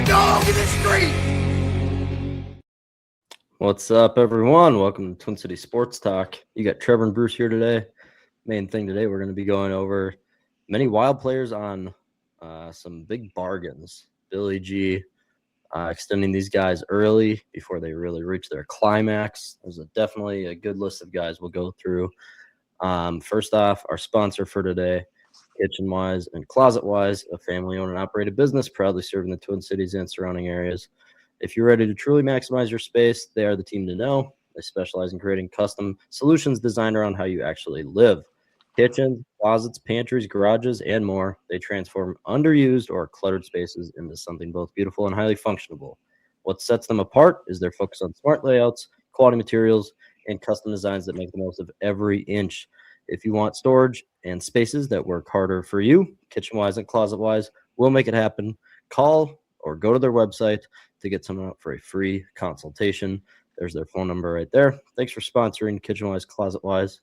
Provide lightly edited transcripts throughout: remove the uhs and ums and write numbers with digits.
dog in the street. What's up, everyone? Welcome to Twin City Sports Talk. You got Trevor and Bruce here today. Main thing today, we're going to be going over many wild players on some big bargains. Billy G extending these guys early before they really reach their climax. There's definitely a good list of guys we'll go through. First off, our sponsor for today, Kitchen Wise and Closet Wise, a family-owned and operated business proudly serving the Twin Cities and surrounding areas. If you're ready to truly maximize your space, they are the team to know. They specialize in creating custom solutions designed around how you actually live. Kitchens, closets, pantries, garages, and more. They transform underused or cluttered spaces into something both beautiful and highly functional. What sets them apart is their focus on smart layouts, quality materials, and custom designs that make the most of every inch. If you want storage and spaces that work harder for you, Kitchen-wise and Closet-wise will make it happen. Call or go to their website to get someone out for a free consultation. There's their phone number right there. Thanks for sponsoring Kitchen-wise, Closet-wise.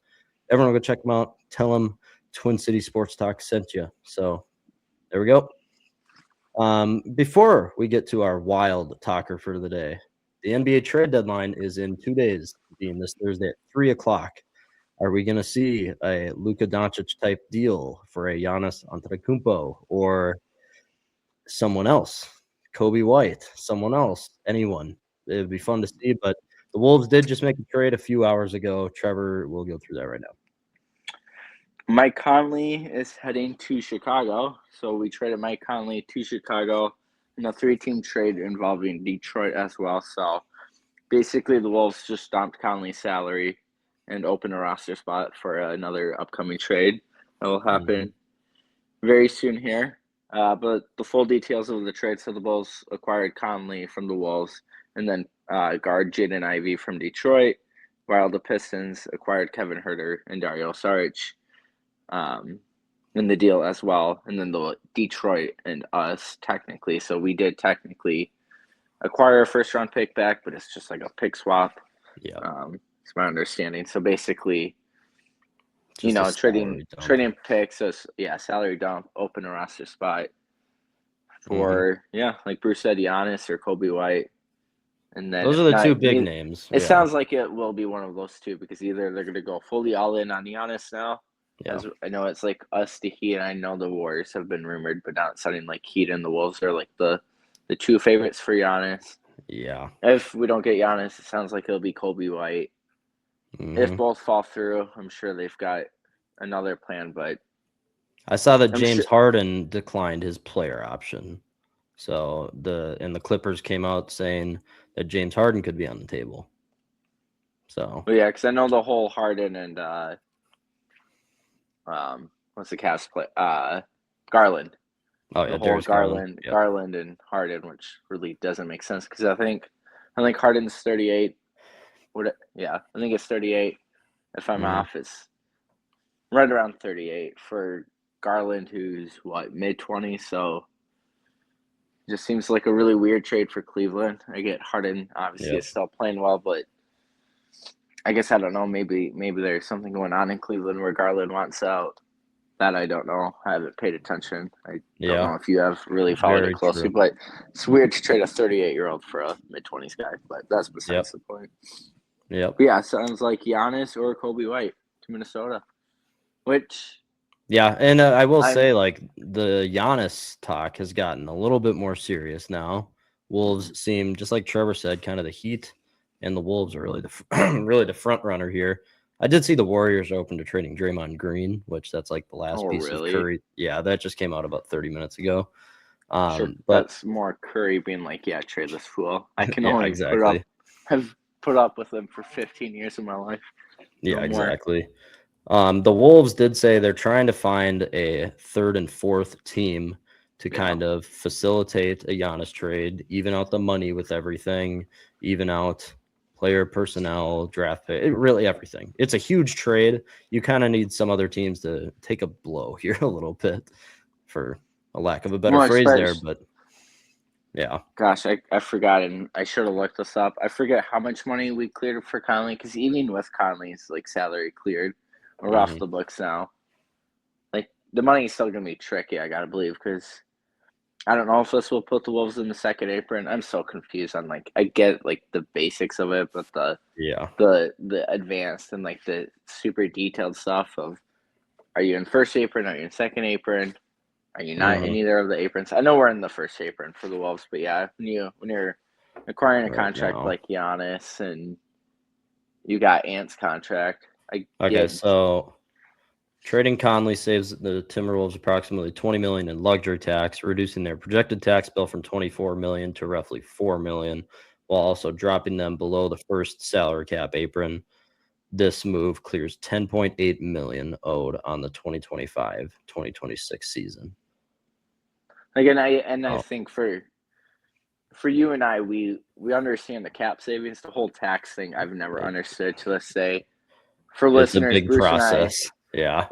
Everyone go check them out. Tell them Twin City Sports Talk sent you. So there we go. Before we get to our wild talker for the day, the NBA trade deadline is in 2 days, being this Thursday at 3 o'clock. Are we going to see a Luka Doncic type deal for a Giannis Antetokounmpo or someone else? Kobe White, someone else, anyone. It would be fun to see, but the Wolves did just make a trade a few hours ago. Trevor will go through that right now. Mike Conley is heading to Chicago. So we traded Mike Conley to Chicago in a 3-team trade involving Detroit as well. So basically the Wolves just stomped Conley's salary and opened a roster spot for another upcoming trade that will happen very soon here. But the full details of the trade, so the Bulls acquired Conley from the Wolves and then guard Jaden Ivey from Detroit, while the Pistons acquired Kevin Huerter and Dario Saric in the deal as well. And then the Detroit and us technically. So we did technically acquire a first-round pick back, but it's just like a pick swap. Yeah. It's my understanding. So basically, Just trading picks, so salary dump, open a roster spot for like Bruce said, Giannis or Kobe White, and then those are the two big names. It sounds like it will be one of those two because either they're going to go fully all in on Giannis now. Yeah. As I know it's like us to Heat, and I know the Warriors have been rumored, but now it's sounding like Heat and the Wolves are like the two favorites for Giannis. Yeah. If we don't get Giannis, it sounds like it'll be Kobe White. If both fall through, I'm sure they've got another plan, but I saw that James Harden declined his player option. So the Clippers came out saying that James Harden could be on the table. So yeah, because I know the whole Harden and what's the Cavs play? Garland. Oh yeah, the whole Garland and Harden, which really doesn't make sense because I think Harden's 38. I think it's 38. If I'm off, it's right around 38 for Garland, who's mid-20s. So it just seems like a really weird trade for Cleveland. I get Harden obviously is still playing well, but I guess I don't know. Maybe there's something going on in Cleveland where Garland wants out. That I don't know. I haven't paid attention. I don't know if you have really followed it closely, but it's weird to trade a 38-year-old for a mid-20s guy. But that's besides the point. Yep. But yeah, sounds like Giannis or Kobe White to Minnesota. Which. Yeah, and I will say, like, the Giannis talk has gotten a little bit more serious now. Wolves seem, just like Trevor said, kind of the Heat, and the Wolves are really the front runner here. I did see the Warriors are open to trading Draymond Green, which that's like the last piece of Curry. Yeah, that just came out about 30 minutes ago. Sure, but that's more Curry being like, yeah, trade this fool. I can only put up with him for 15 years of my life. Yeah, exactly. The Wolves did say they're trying to find a third and fourth team to kind of facilitate a Giannis trade, even out the money with everything, even out player personnel, draft pick, really everything. It's a huge trade. You kind of need some other teams to take a blow here a little bit, for a lack of a better phrase there. But yeah. Gosh, I forgot, and I should have looked this up. I forget how much money we cleared for Conley, because even with Conley's like salary cleared, we're off the books now. Like the money is still gonna be tricky, I gotta believe, because I don't know if this will put the Wolves in the second apron. I'm so confused on like I get like the basics of it, but Yeah. the advanced and like the super detailed stuff of are you in first apron, are you in second apron, are you not in Mhm. either of the aprons? I know we're in the first apron for the Wolves, but yeah, when you're acquiring a Right contract now. like Giannis and you got Ant's contract, I Okay, get so trading Conley saves the Timberwolves approximately $20 million in luxury tax, reducing their projected tax bill from $24 million to roughly $4 million, while also dropping them below the first salary cap apron. This move clears $10.8 million owed on the 2025-2026 season. again I Oh, think for you and I, we understand the cap savings. The whole tax thing I've never it, understood to this day. For it's a listeners, big Bruce and I, process. Yeah.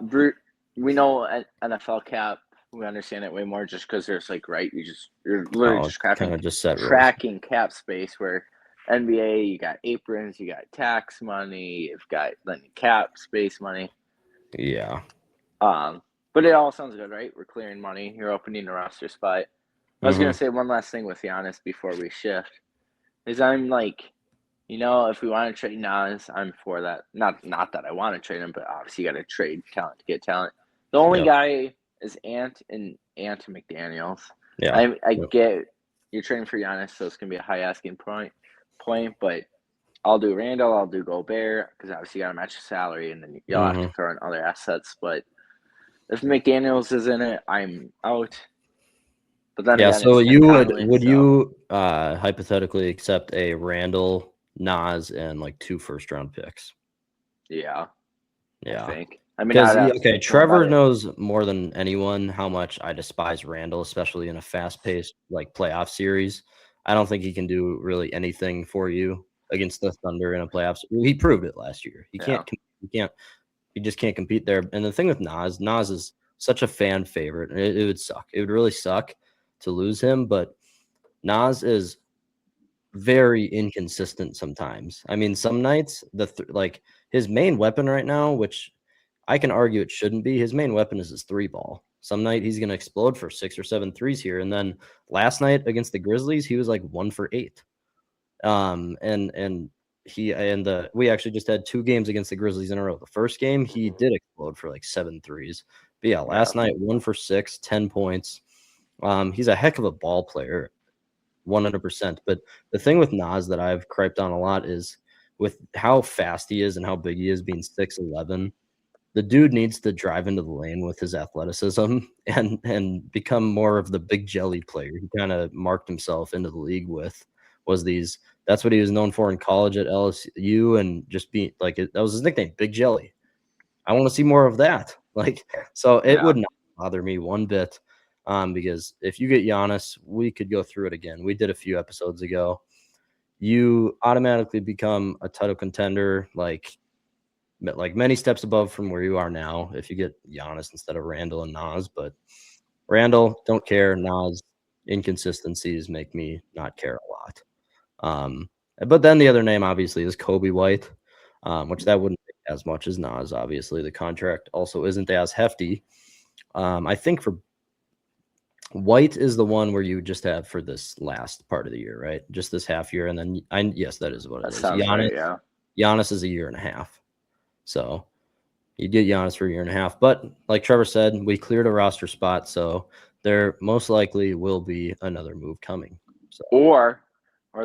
We know NFL cap. We understand it way more just because there's like you're literally Oh, just it's kind of just set rules. tracking cap space. Where NBA, you got aprons, you got tax money, you've got then cap space money. Yeah. But it all sounds good, right? We're clearing money. You're opening a roster spot. I was gonna Mm-hmm. say one last thing with Giannis before we shift. Is I'm like, if we want to trade Nas, I'm for that. Not that I want to trade him, but obviously you got to trade talent to get talent. The only Yep. guy is Ant McDaniels. Yeah. I Yep. get you're trading for Giannis, so it's gonna be a high asking point, but I'll do Randall, I'll do Gobert because obviously you got to match the salary, and then you'll have to Mm-hmm. throw in other assets. But if McDaniels is in it, I'm out. But then Yeah. again, So it's Tim you Conley, would so you hypothetically accept a Randall, Nas, and like 2 first-round picks? yeah, I Yeah. think. I mean, Because I'd have to okay, think more about Trevor it. knows more than anyone how much I despise Randall, especially in a fast-paced like playoff series. I don't think he can do really anything for you against the Thunder in a playoffs. He proved it last year. Yeah. He can't he just can't compete there. And the thing with Nas is such a fan favorite. It would suck. It would really suck to lose him, but Nas is very inconsistent sometimes. I mean, some nights like his main weapon right now, which I can argue it shouldn't be, his main weapon is his three ball. Some night he's going to explode for 6 or 7 threes here, and then last night against the Grizzlies, he was like 1 for 8. And we actually just had 2 games against the Grizzlies in a row. The first game he did explode for like 7 threes. But yeah, Yeah. last night 1 for 6, 10 points. He's a heck of a ball player. 100%. But the thing with Nas that I've criped on a lot is with how fast he is and how big he is, being 6'11", the dude needs to drive into the lane with his athleticism and become more of the big jelly player he kind of marked himself into the league with. That's what he was known for in college at LSU, and just being like that was his nickname, Big Jelly. I want to see more of that. Like, so it Yeah. would not bother me one bit. Because if you get Giannis, we could go through it again. We did a few episodes ago. You automatically become a title contender, like many steps above from where you are now if you get Giannis instead of Randall and Nas. But Randall, don't care. Nas, inconsistencies make me not care a lot. But then the other name obviously is Kobe White, which that wouldn't make as much as Nas. Obviously, the contract also isn't as hefty. I think for White is the one where you just have for this last part of the year, right? Just this half year, and then yes, that is what it That is. sounds right. Yeah. Giannis is a year and a half, so you get Giannis for a year and a half. But like Trevor said, we cleared a roster spot, so there most likely will be another move coming. So Or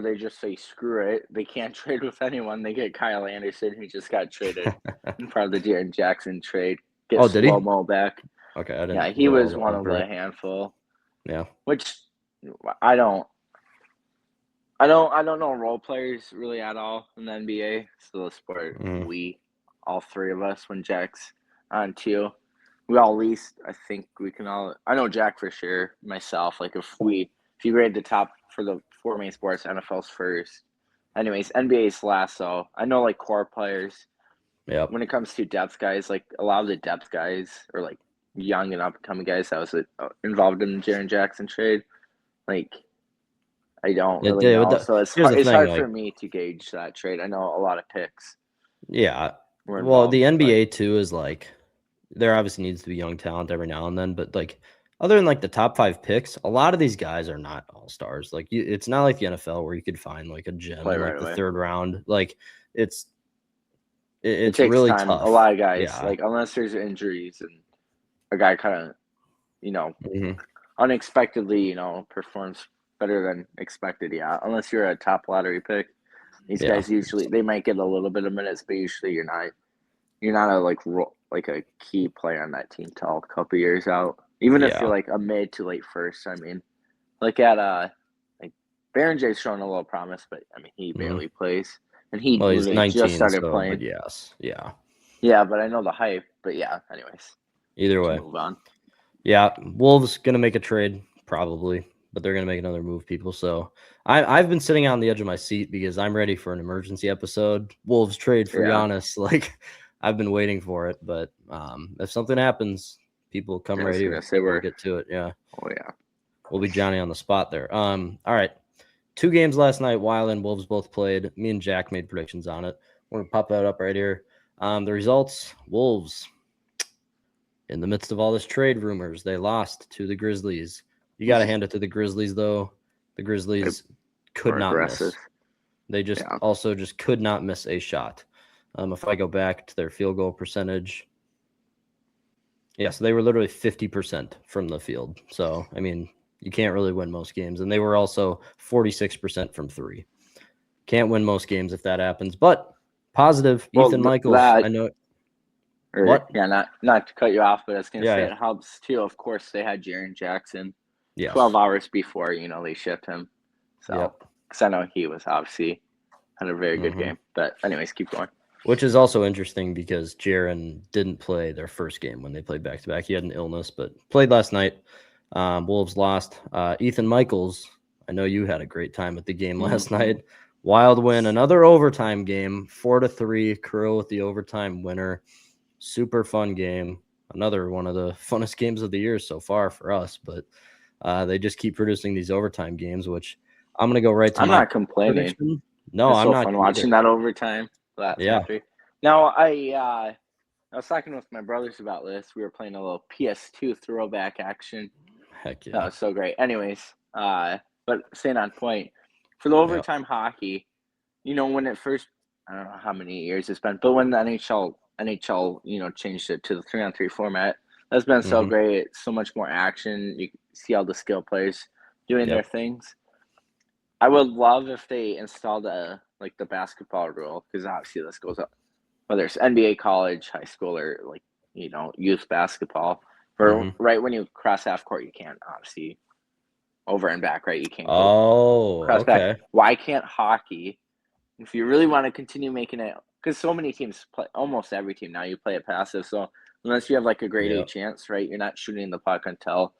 they just say screw it. They can't trade with anyone. They get Kyle Anderson, who just got traded in part of the Jaren Jackson trade. Get oh, did slow he? mo back. Okay, I Yeah, didn't he hear all was the one of the info. handful. Yeah, Which I don't know role players really at all in the NBA. So the sport we all three of us when Jack's on too. We all at least I think we can all I know Jack for sure, myself. Like if you grade the top for the 4 main sports, NFL's first. Anyways, NBA's last, so I know like core players. yep. When it comes to depth guys, like a lot of the depth guys or like young and up and coming guys that was involved in the Jaren Jackson trade, like I don't Yeah, really yeah, know. So here's the it's thing, hard like, for me to gauge that trade. I know a lot of picks yeah. were Well, involved, the but NBA too is like there obviously needs to be young talent every now and then, but like other than like the top 5 picks, a lot of these guys are not all-stars. Like it's not like the NFL where you could find like a gem Play in right like the away. 3rd round. Like it's It it's takes really time. tough. A lot of guys, Yeah. like unless there's injuries and a guy kind of, Mhm. unexpectedly, performs better than expected. Yeah, unless you're a top lottery pick, these Yeah. guys usually they might get a little bit of minutes, but usually you're not a like a key player on that team till a couple years out. Even if you're Yeah. like a mid to late first. I mean, look at like Baron J's showing a little promise, but I mean he Mhm. barely plays, and he Well, he's literally just 19, started so but playing. yes. Yeah. Yeah, but I know the hype. But yeah, anyways, Either let's way. move on. Yeah, Wolves gonna make a trade probably, but they're gonna make another move, people. So I've been sitting on the edge of my seat because I'm ready for an emergency episode. Wolves trade for Yeah, Giannis. Like I've been waiting for it, but if something happens, people come yeah, I right was gonna here. say We'll get to it. Yeah, oh yeah, we'll be Johnny on the spot there. All right. 2 games last night. Wild and Wolves both played. Me and Jack made predictions on it. We're gonna pop that up right here. The results: Wolves, in the midst of all this trade rumors, they lost to the Grizzlies. You got to hand it to the Grizzlies, though. The Grizzlies could more not aggressive. miss. They just Yeah, also just could not miss a shot. If I go back to their field goal percentage, yeah, so they were literally 50% from the field. So, I mean, you can't really win most games. And they were also 46% from 3. Can't win most games if that happens. But positive, well Ethan Michaels. that I know. or What? yeah, not to cut you off, but I was gonna Yeah, say yeah. it helps too. Of course, they had Jaren Jackson Yes. 12 hours before they shipped him. So, Yep. because I know he was obviously had a very good Mhm. game. But anyways, keep going. Which is also interesting because Jaren didn't play their first game when they played back to back. He had an illness, but played last night. Wolves lost. Ethan Michaels, I know you had a great time at the game last night. Wild win, another overtime game, 4-3. Kirill with the overtime winner. Super fun game. Another one of the funnest games of the year so far for us. But they just keep producing these overtime games, which I'm gonna go right to I'm my not complaining. prediction. No, It's I'm so not fun either. watching that overtime, that Yeah, victory. Now, I was talking with my brothers about this. We were playing a little PS2 throwback action. heck That yeah. was so great. Anyways, but staying on point for the Yeah. overtime hockey, when it first, I don't know how many years it's been, but when the NHL, changed it to the 3-on-3 format, that's been so Mhm. great. It's so much more action. You see all the skill players doing their Yep. things. I would love if they installed the basketball rule because obviously this goes up whether it's NBA, college, high school, or youth basketball. For Mhm. right when you cross half court, you can't obviously over and back, right? You can't go Oh, cross back. okay. Why can't hockey? If you really want to continue making it, because so many teams play, almost every team now you play it passive. So unless you have like a grade A Yep. chance, right, you're not shooting the puck until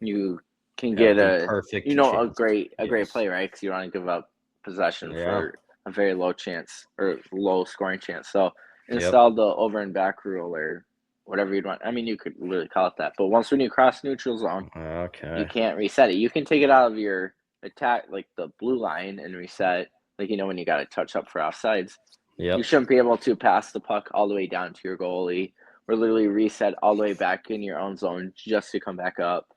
you can Have get the perfect a chance. great Yes. play, right? Because you don't want to give up possession Yeah. for a very low chance or low scoring chance. So Yep. install the over and back rule or whatever you'd want. I mean, you could really call it that. But once when you cross neutral zone, you Okay. can't reset it. You can take it out of your attack, like the blue line, and reset. Like when you got to touch up for offsides, you Yep. shouldn't be able to pass the puck all the way down to your goalie or literally reset all the way back in your own zone just to come back up.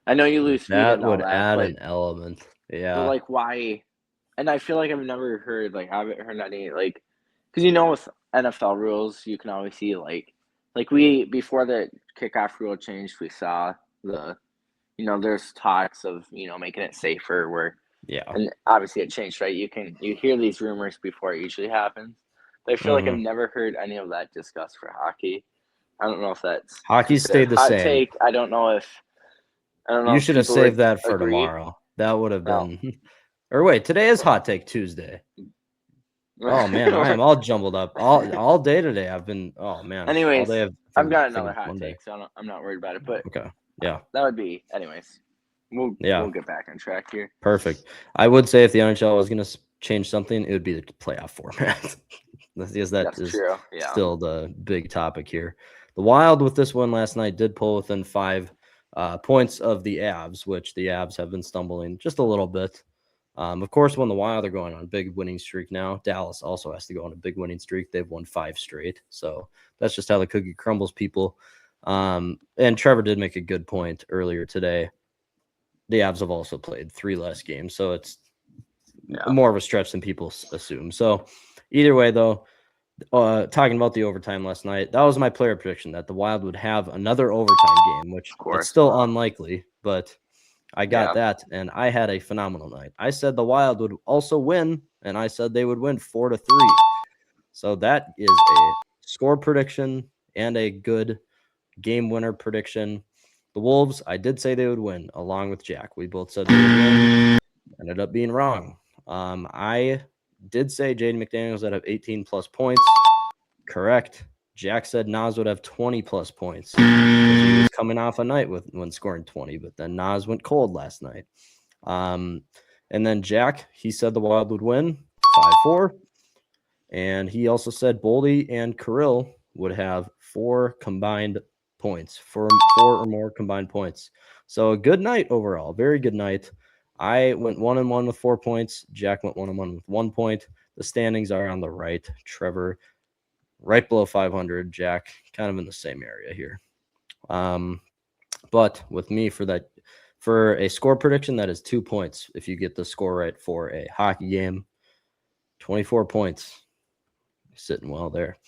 I know you lose speed That and all would that, add but an element. but Yeah. like why? And I feel like I've never heard I haven't heard any because with NFL rules you can always see like we before the kickoff rule changed we saw the there's talks of making it safer where Yeah. and obviously it changed right you hear these rumors before it usually happens but I feel like I've Mhm. never heard any of that discussed for hockey. I don't know if that's Hockey considered stayed the hot same. take. I don't know You if should have people would saved that for agree. tomorrow. That would have No. been or wait, today is Well. Hot Take Tuesday. Oh man, I am all jumbled up. All day today. I've been all day Anyways, I've I've got thinking another it's hot Monday. take, so I'm not worried about it. But Okay. Yeah. that would be, anyways. Yeah. We'll get back on track here. Perfect. I would say if the NHL was going to change something, it would be the playoff format. Because that That's is true. Yeah. still the big topic here. The Wild with this one last night did pull within 5 points of the Avs, which the Avs have been stumbling just a little bit. Of course, when the Wild are going on a big winning streak now, Dallas also has to go on a big winning streak. They've won 5 straight. So that's just how the cookie crumbles, people. And Trevor did make a good point earlier today. The Avs have also played 3 less games, so it's more of a stretch than people assume. So either way, though, talking about the overtime last night, that was my player prediction that the Wild would have another overtime game, which it's still unlikely, but I got that, and I had a phenomenal night. I said the Wild would also win, and I said they would win 4-3. So that is a score prediction and a good game winner prediction. The Wolves, I did say they would win, along with Jack. We both said they would win. Ended up being wrong. I did say Jaden McDaniels would have 18-plus points. Correct. Jack said Nas would have 20-plus points. He was coming off a night when scoring 20, but then Nas went cold last night. And then Jack, he said the Wild would win 5-4. And he also said Boldy and Kirill would have 4 combined points, 4 or more combined points. So a good night overall, very good night. I went 1-1 with 4 points. Jack went 1-1 with 1 point. The standings are on the right. Trevor right below 500. Jack kind of in the same area here. But with me for a score prediction, that is 2 points. If you get the score right for a hockey game, 24 points. Sitting well there.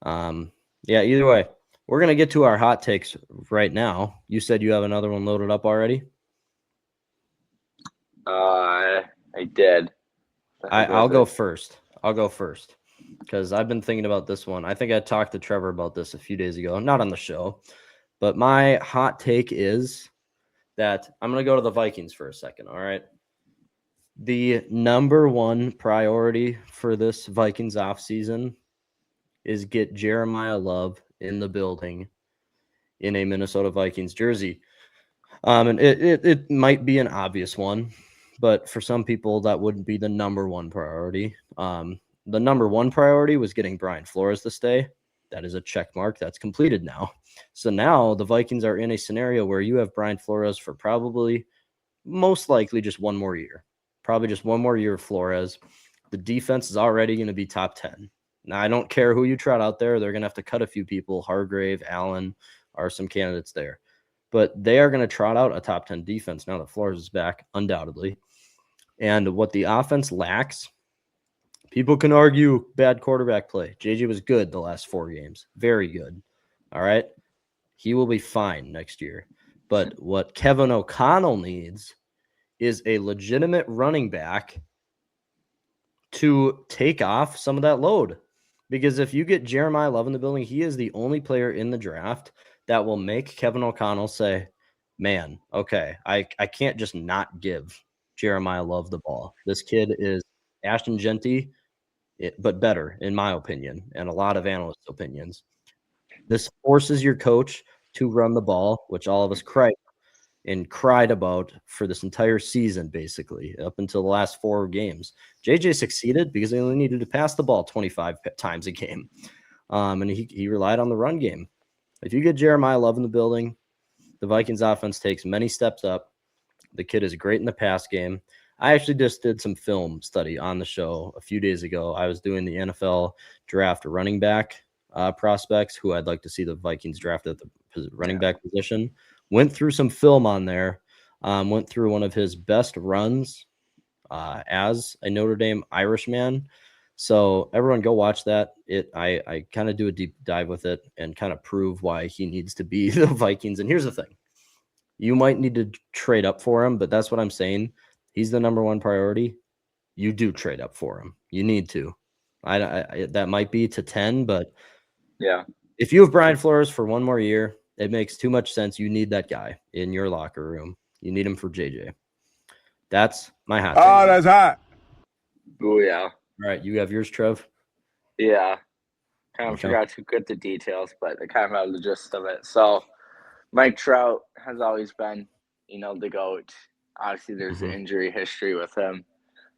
Either way, we're going to get to our hot takes right now. You said you have another one loaded up already? I did. I'll go first. I'll go first because I've been thinking about this one. I think I talked to Trevor about this a few days ago, not on the show, but my hot take is that I'm going to go to the Vikings for a second, all right? The number one priority for this Vikings offseason is get Jeremiah Love in the building in a Minnesota Vikings jersey. And it might be an obvious one, but for some people, that wouldn't be the number one priority. The number one priority was getting Brian Flores to stay. That is a check mark. That's completed now. So now the Vikings are in a scenario where you have Brian Flores for probably, most likely, just one more year. Probably just one more year of Flores. The defense is already going to be top 10. Now, I don't care who you trot out there. They're going to have to cut a few people. Hargrave, Allen are some candidates there. But they are going to trot out a top 10 defense now that Flores is back, undoubtedly. And what the offense lacks, people can argue bad quarterback play. JJ was good the last 4 games. Very good. All right? He will be fine next year. But what Kevin O'Connell needs is a legitimate running back to take off some of that load. Because if you get Jeremiah Love in the building, he is the only player in the draft that will make Kevin O'Connell say, man, okay, I can't just not give Jeremiah Love the ball. This kid is Ashton Genty, but better, in my opinion, and a lot of analysts' opinions. This forces your coach to run the ball, which all of us cried about for this entire season, basically, up until the last 4 games. JJ succeeded because they only needed to pass the ball 25 times a game. And he relied on the run game. If you get Jeremiah Love in the building, the Vikings offense takes many steps up. The kid is great in the pass game. I actually just did some film study on the show a few days ago. I was doing the NFL draft running back prospects who I'd like to see the Vikings draft at the running back position. Went through some film on there. Went through one of his best runs as a Notre Dame Irishman. So everyone go watch that. I kind of do a deep dive with it and kind of prove why he needs to be the Vikings. And here's the thing. You might need to trade up for him, but that's what I'm saying. He's the number one priority. You do trade up for him. You need to. That might be to 10, but yeah, if you have Brian Flores for one more year, it makes too much sense. You need that guy in your locker room. You need him for JJ. That's my hot take. Oh, that's hot. Oh, yeah. All right, you have yours, Trev? Yeah. Kind of forgot to get the details, but I kind of have the gist of it. So Mike Trout has always been, the GOAT. Obviously, there's an injury history with him.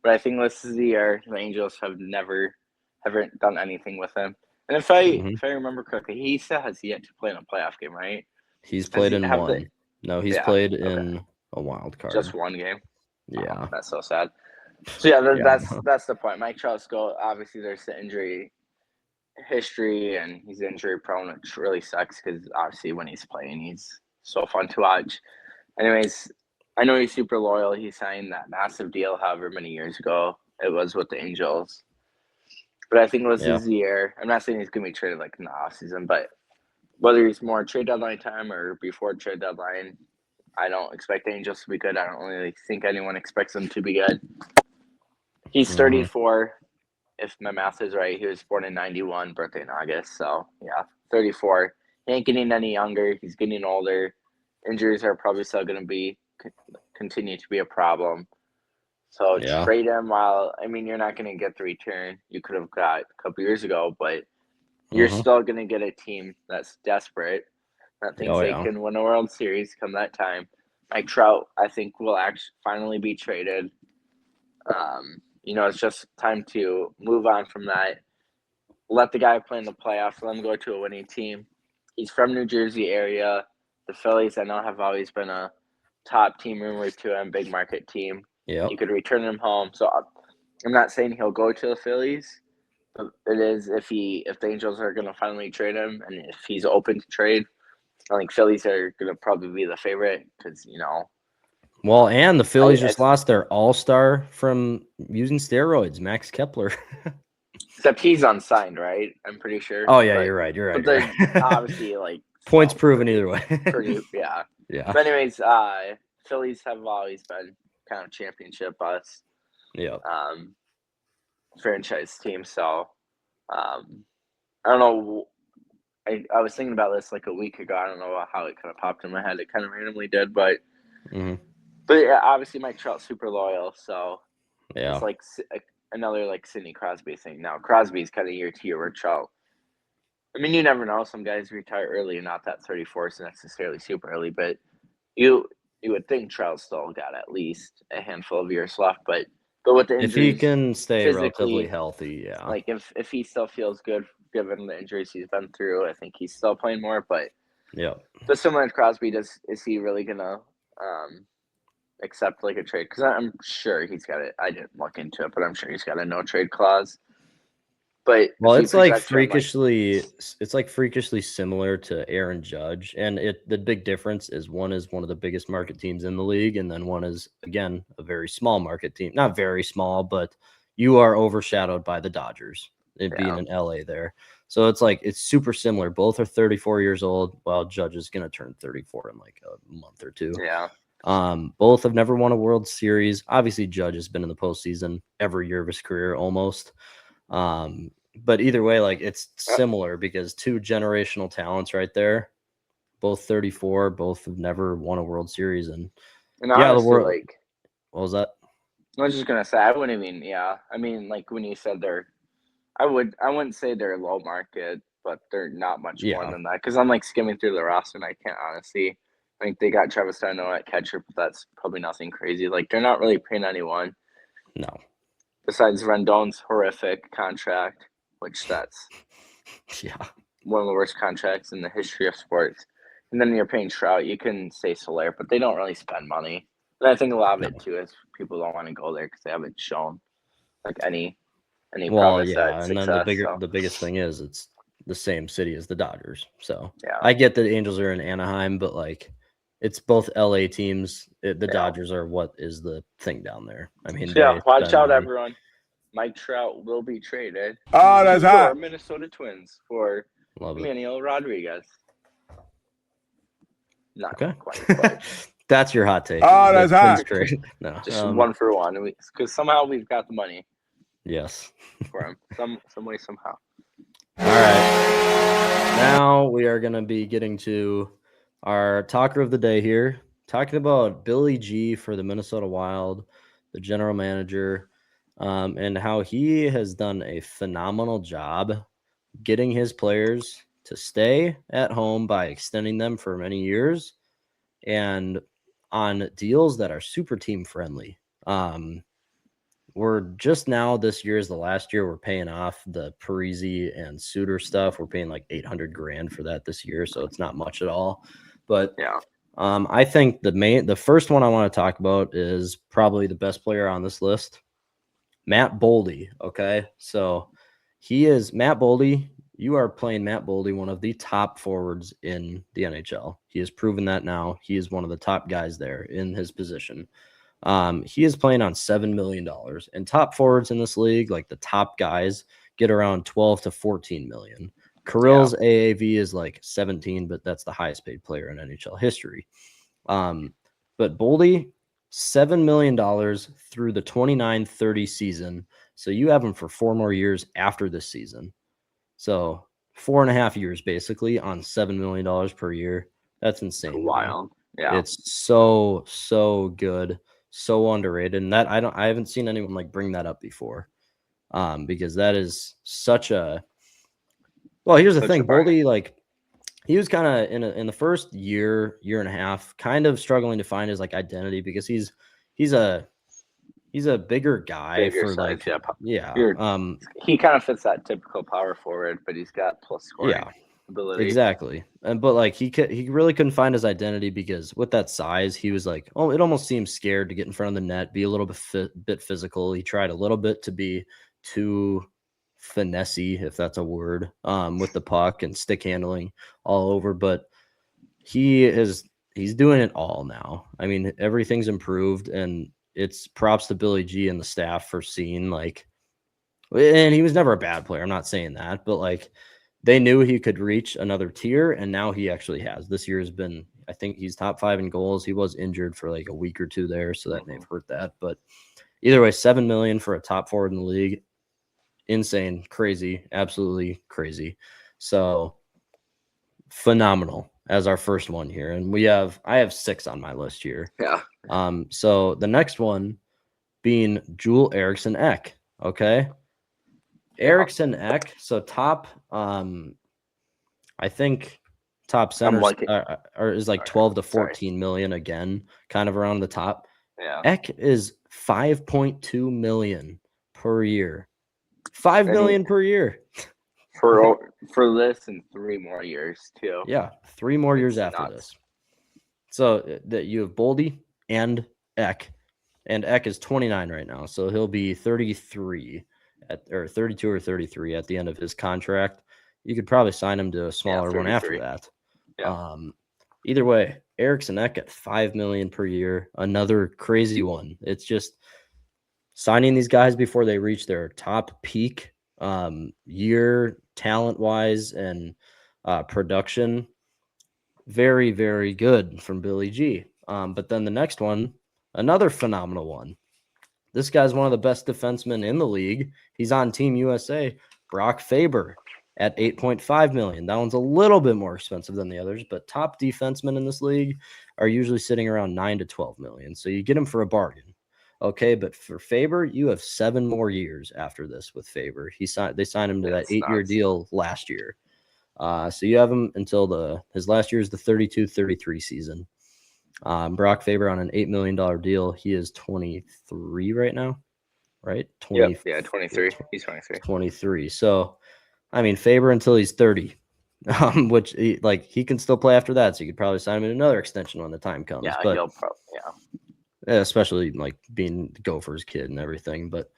But I think this is the year the Angels haven't done anything with him. And if I remember correctly, he still has yet to play in a playoff game, right? He's played in one. No, he's played in a wild card. Just one game? Yeah. Oh, that's so sad. So, yeah, that's the point. Mike Trout's goal, obviously, there's the injury history and he's injury prone, which really sucks because obviously when he's playing, he's so fun to watch. Anyways, I know he's super loyal. He signed that massive deal however many years ago it was with the Angels. But I think it was his year. I'm not saying he's going to be traded like in the offseason, but whether he's more trade deadline time or before trade deadline, I don't expect the Angels to be good. I don't really think anyone expects them to be good. He's 34. If my math is right, he was born in 91, birthday in August. So, yeah, 34. He ain't getting any younger. He's getting older. Injuries are probably still going to continue to be a problem. So trade him while, I mean, you're not going to get the return you could have got a couple years ago, but you're still going to get a team that's desperate, that thinks they can win a World Series come that time. Mike Trout, I think, will actually finally be traded. It's just time to move on from that. Let the guy play in the playoffs. Let him go to a winning team. He's from New Jersey area. The Phillies, I know, have always been a top team rumored to him, big market team. You could return him home. So I'm not saying he'll go to the Phillies. But it is if the Angels are going to finally trade him, and if he's open to trade, I think Phillies are going to probably be the favorite because, Well, and the Phillies just lost their all-star from using steroids, Max Kepler. Except he's unsigned, right? I'm pretty sure. Oh, yeah, you're right. But they're obviously, like... Points proven either way. Yeah. Yeah. But anyways, Phillies have always been kind of championship bust. Yeah. Franchise team. So, I don't know. I was thinking about this like a week ago. I don't know how it kind of popped in my head. It kind of randomly did, but yeah, obviously Mike Trout's super loyal. So it's like another like Sidney Crosby thing. Now Crosby's kind of year to year where Trout. I mean, you never know. Some guys retire early, and not that 34 is necessarily super early, but you would think Trout still got at least a handful of years left. But with the injuries, if he can stay relatively healthy, yeah. Like if he still feels good given the injuries he's been through, I think he's still playing more. But but similar to Crosby, is he really gonna accept like a trade? Because I'm sure he's got it. I didn't look into it, but I'm sure he's got a no trade clause. But it's like freakishly similar to Aaron Judge, and the big difference is one of the biggest market teams in the league, and then one is again a very small market team. Not very small, but you are overshadowed by the Dodgers, it being in LA there. So it's super similar. Both are 34 years old, while Judge is gonna turn 34 in like a month or two. Yeah. Both have never won a World Series. Obviously, Judge has been in the postseason every year of his career almost. But either way, like it's similar because two generational talents right there, both 34, both have never won a World Series. And honestly, the world, like, what was that? I was just gonna say, I mean, like when you said I wouldn't say they're low market, but they're not much more than that. Because I'm like skimming through the roster, and I can't honestly. I think they got Travis D'Arnaud at catcher, but that's probably nothing crazy. Like they're not really paying anyone. No. Besides Rendon's horrific contract, which that's one of the worst contracts in the history of sports. And then you're paying Trout. You can say Soler, but they don't really spend money. And I think a lot of it too is people don't want to go there because they haven't shown like any promise at and success. Then the biggest thing is it's the same city as the Dodgers. So I get that the Angels are in Anaheim, but like it's both LA teams. The Dodgers are what is the thing down there. I mean, watch out, everyone. Mike Trout will be traded. Oh, that's hot. Minnesota Twins for Manuel Rodriguez. Not quite. That's your hot take. Oh, that's hot. No, just 1 for 1. Because somehow we've got the money. Yes. For him. Some way, somehow. All right. Now we are going to be getting to our talker of the day here, talking about Billy G for the Minnesota Wild, the general manager, and how he has done a phenomenal job getting his players to stay at home by extending them for many years and on deals that are super team friendly. We're just now, this year is the last year we're paying off the Parisi and Suter stuff. We're paying like $800,000 for that this year, so it's not much at all. But I think the first one I want to talk about is probably the best player on this list, Matt Boldy. Okay, so he is Matt Boldy. you are playing Matt Boldy, one of the top forwards in the NHL. He has proven that now. He is one of the top guys there in his position. He is playing on $7 million. And top forwards in this league, like the top guys, get around 12 to 14 million. Kirill's AAV is like 17, but that's the highest paid player in NHL history. But Boldy, $7 million through the 29-30 season. So you have him for 4 more years after this season. So 4.5 years basically on $7 million per year. That's insane. Wild. Yeah. It's so good, so underrated. And that I haven't seen anyone like bring that up before. Because that is such a here's the thing. Boldy, like, he was kind of in the first year and a half, kind of struggling to find his like identity because he's a bigger guy for size, like yeah. He kind of fits that typical power forward, but he's got plus scoring ability. Exactly. But like he really couldn't find his identity because with that size, he was like, oh, it almost seems scared to get in front of the net, be a little bit physical. He tried a little bit to be too finessey, if that's a word, with the puck and stick handling all over, but he's doing it all now. I mean, everything's improved, and it's props to Billy G and the staff for seeing like, and he was never a bad player. I'm not saying that, but like they knew he could reach another tier, and now he actually has. This year has been, I think he's top 5 in goals. He was injured for like a week or two there, so that may have hurt that. But either way, $7 million for a top forward in the league. Insane, crazy, absolutely crazy. So phenomenal as our first one here. And I have 6 on my list here. Yeah. So the next one being Joel Eriksson Ek. Okay. Eriksson Ek. So top, I think top center is like 12 to 14 million again, kind of around the top. Yeah. Ek is 5.2 million per year. 5 million per year for this and 3 more years too. Yeah, 3 more years after this. So that you have Boldy and Ek, and Ek is 29 right now, so he'll be 33 or 32 or 33 at the end of his contract. You could probably sign him to a smaller one after that. Yeah. Either way, Eriksson Ek at 5 million per year, another crazy one. It's just signing these guys before they reach their top peak year talent-wise and production. Very, very good from Billy G. But then the next one, another phenomenal one. This guy's one of the best defensemen in the league. He's on Team USA, Brock Faber at 8.5 million. That one's a little bit more expensive than the others, but top defensemen in this league are usually sitting around 9 to 12 million. So you get him for a bargain. Okay, but for Faber, you have 7 more years after this with Faber. They signed him to that 8-year deal last year. So you have him until his last year is the 32-33 season. Brock Faber on an $8 million deal. He is 23 right now, right? 23. He's 23. 23. So, I mean, Faber until he's 30, which he can still play after that. So you could probably sign him in another extension when the time comes. Yeah, but he'll probably, especially like being the Gophers kid and everything. But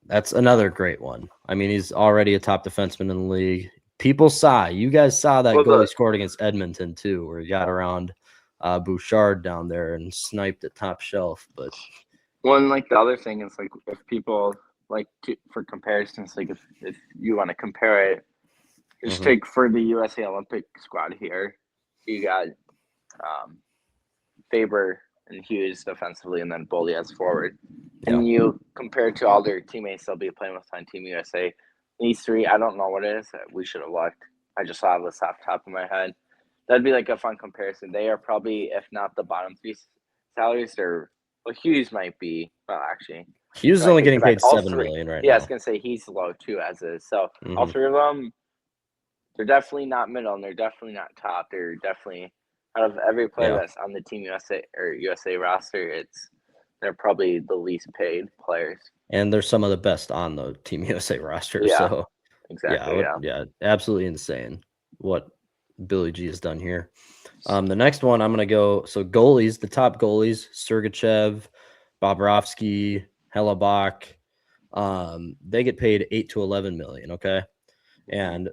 that's another great one. I mean, he's already a top defenseman in the league. You guys saw that goal he scored against Edmonton too, where he got around Bouchard down there and sniped at top shelf. But the other thing is like if people for comparisons, like if you want to compare it, just take for the USA Olympic squad here, you got Faber and Hughes defensively, and then Boldy as forward. Yeah. And you compare it to all their teammates they'll be playing with on Team USA. These 3, I don't know what it is. We should have looked. I just saw this off the top of my head. That'd be like a fun comparison. They are probably, if not the bottom 3 salaries, Hughes might be. Well, actually, Hughes is only getting paid $7 million right now. Yeah, I was gonna say he's low too, as is. So all 3 of them, they're definitely not middle, and they're definitely not top. They're definitely out of every player that's on the Team USA or USA roster, they're probably the least paid players. And they're some of the best on the Team USA roster. Yeah, so exactly. Yeah, absolutely insane what Billy G has done here. The next one I'm going to go. So goalies, the top goalies, Sergachev, Bobrovsky, Hellebuck, they get paid 8 to 11 million. Okay. And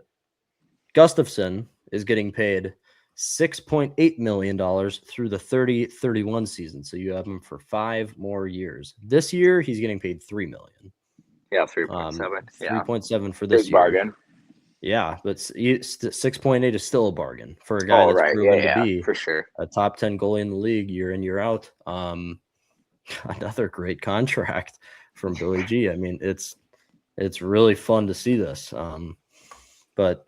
Gustafson is getting paid $6.8 million through the 30-31 season. So you have him for 5 more years. This year, he's getting paid $3 million. Yeah, 3.7. 3.7 for this Big year. bargain. Yeah, but 6.8 is still a bargain for a guy that's right. proven Yeah, to be for sure. a top 10 goalie in the league year in, year out. Another great contract from Billy G. I mean, it's really fun to see this. But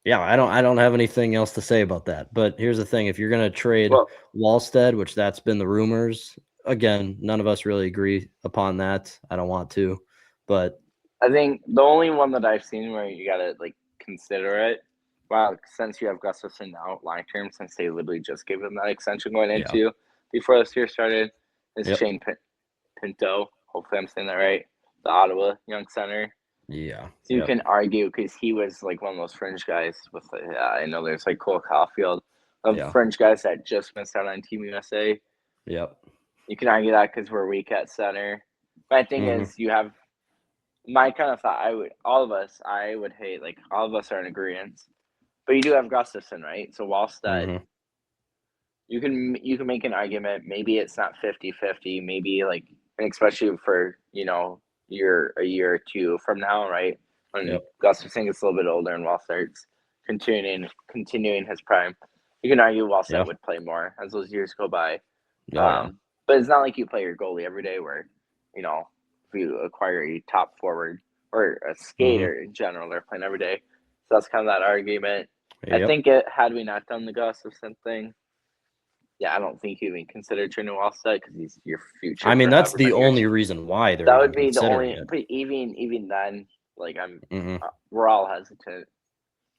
yeah, I don't have anything else to say about that. But here's the thing: if you're gonna trade Wallstead, which that's been the rumors, again, none of us really agree upon that. I don't want to, but I think the only one that I've seen where you gotta like consider it. Well, since you have Gustafson now long term, since they literally just gave him that extension going into before this year started, is Shane Pinto. Hopefully, I'm saying that right. The Ottawa young center. Yeah. So you can argue because he was like one of those fringe guys with. I know there's like Cole Caulfield of fringe guys that just missed out on Team USA. Yep. You can argue that because we're weak at center. My thing is, you have my kind of thought. I would hate like all of us are in agreement, but you do have Gustafson, right? So Wallstead, you can make an argument. Maybe it's not 50-50. Maybe like, and especially for you're a year or two from now, right? When Gustafson gets a little bit older and Wallsted's continuing his prime, you can argue Wallstead would play more as those years go by. But it's not like you play your goalie every day where, if you acquire a top forward or a skater in general, they're playing every day. So that's kind of that argument. I think had we not done the Gustafson thing, I don't think you even consider trading Wallstead because he's your future. I mean, that's the only reason why they're that would be the only. But even then, like we're all hesitant.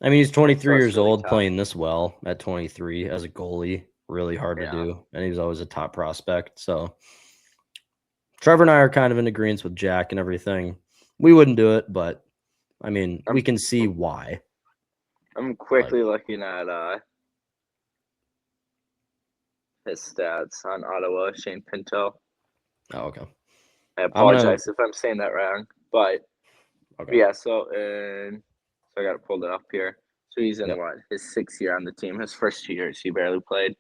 I mean, he's 23 years old, playing this well at 23 as a goalie. Really hard to do, and he's always a top prospect. So Trevor and I are kind of in agreement with Jack and everything. We wouldn't do it, but I mean, we can see why. I'm quickly looking at his stats on Ottawa, Shane Pinto. Oh, okay. I apologize if I'm saying that wrong, but so I got it pulled up here. So he's in his 6th year on the team. His first 2 years he barely played.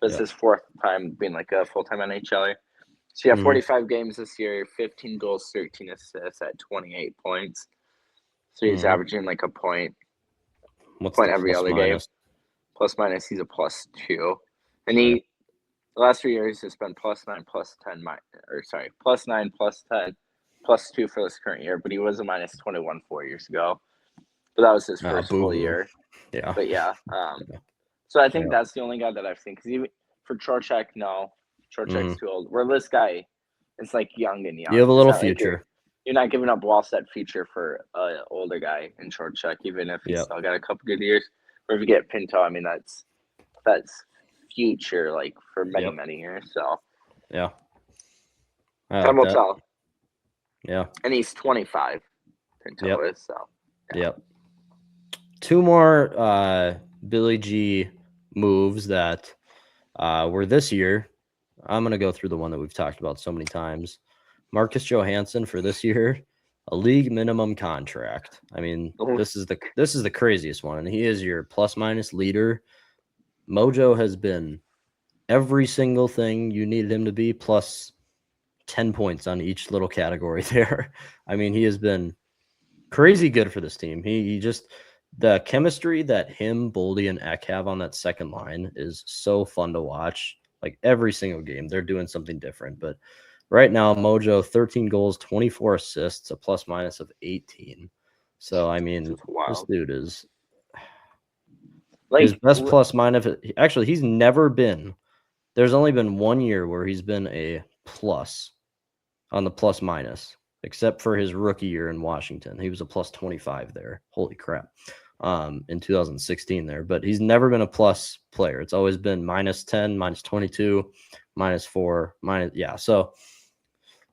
This is his 4th time being like a full-time NHLer. So you have 45 games this year, 15 goals, 13 assists at 28 points. So he's averaging like a point. Point every other game. Plus minus, he's a +2. And the last 3 years has been +9, +10, +9, +10, +2 for this current year. But he was a -21 4 years ago. But that was his first full year. Yeah. But so I think that's the only guy that I've seen. Because even for Trocheck, no. Trocheck's too old. Where this guy is like young and young. You have a little future. You're not giving up Wallstead future for an older guy in Trocheck, even if he's still got a couple good years. Or if you get Pinto, I mean, that's future like for many years. So time will tell. Yeah. And he's 25. Pinto is so. Yep. 2 more Billy G moves that were this year. I'm going to go through the one that we've talked about so many times. Marcus Johansson for this year, a league minimum contract. I mean, this is the craziest one, and he is your plus-minus leader. Mojo has been every single thing you needed him to be, plus 10 points on each little category there. I mean, he has been crazy good for this team. He just the chemistry that him, Boldy, and Eck have on that second line is so fun to watch. Like every single game, they're doing something different. But right now, Mojo, 13 goals, 24 assists, a plus-minus of 18. So, I mean, this dude is his best plus-minus. Actually, he's never been. There's only been 1 year where he's been a plus on the plus-minus, except for his rookie year in Washington. He was a plus 25 there. Holy crap. In 2016 there, but he's never been a plus player. It's always been -10, -22, -4, So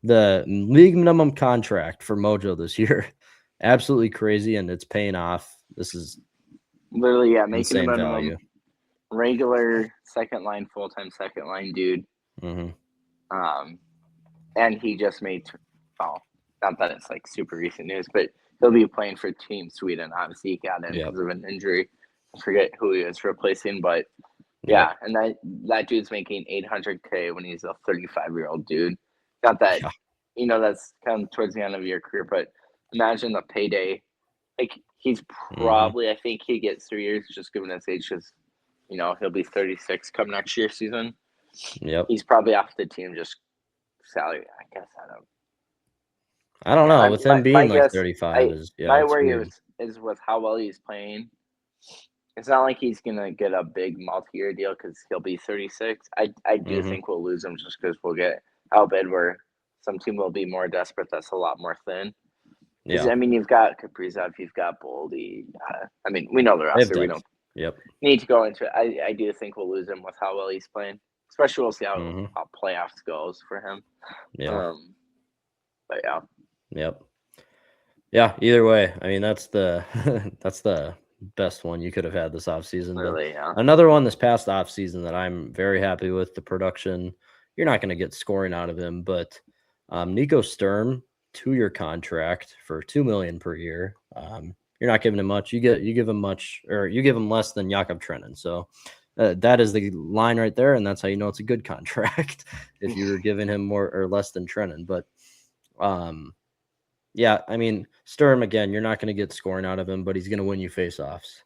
the league minimum contract for Mojo this year, absolutely crazy, and it's paying off. This is literally making the minimum value. Regular second line, full-time second line dude. And he just made not that it's like super recent news, but he'll be playing for Team Sweden. Obviously, he got in Yep. because of an injury. I forget who he was replacing, but Yep. yeah, and that dude's making $800K when he's a 35-year-old dude. Not that Yeah. that's kind of towards the end of your career, but imagine the payday. Like he's Mhm. probably, I think he gets 3 years just given his age, because he'll be 36 come next year season. Yep. He's probably off the team just salary. I guess I don't know. With him being like guess, 35 is my it's worry weird. is with how well he's playing. It's not like he's gonna get a big multi-year deal because he'll be 36. I do Mhm. think we'll lose him just because we'll get outbid where some team will be more desperate. That's a lot more thin. Because Yeah. I mean, you've got Kaprizov, you've got Boldy. I mean, we know the They have roster. We depth. don't Yep. need to go into it. I do think we'll lose him with how well he's playing. Especially we'll see Mhm. how playoffs goes for him. Yeah. But yeah. Yep. Yeah, either way, I mean that's the that's the best one you could have had this offseason. But Really, yeah. another one this past offseason that I'm very happy with the production. You're not going to get scoring out of him, but Nico Sturm, 2-year contract for $2 million per year. You're not giving him much. You give him much, or you give him less than Jakob Trenin. So that is the line right there, and that's how you know it's a good contract if you were giving him more or less than Trenin. But yeah, I mean, Sturm, again, you're not going to get scoring out of him, but he's going to win you faceoffs.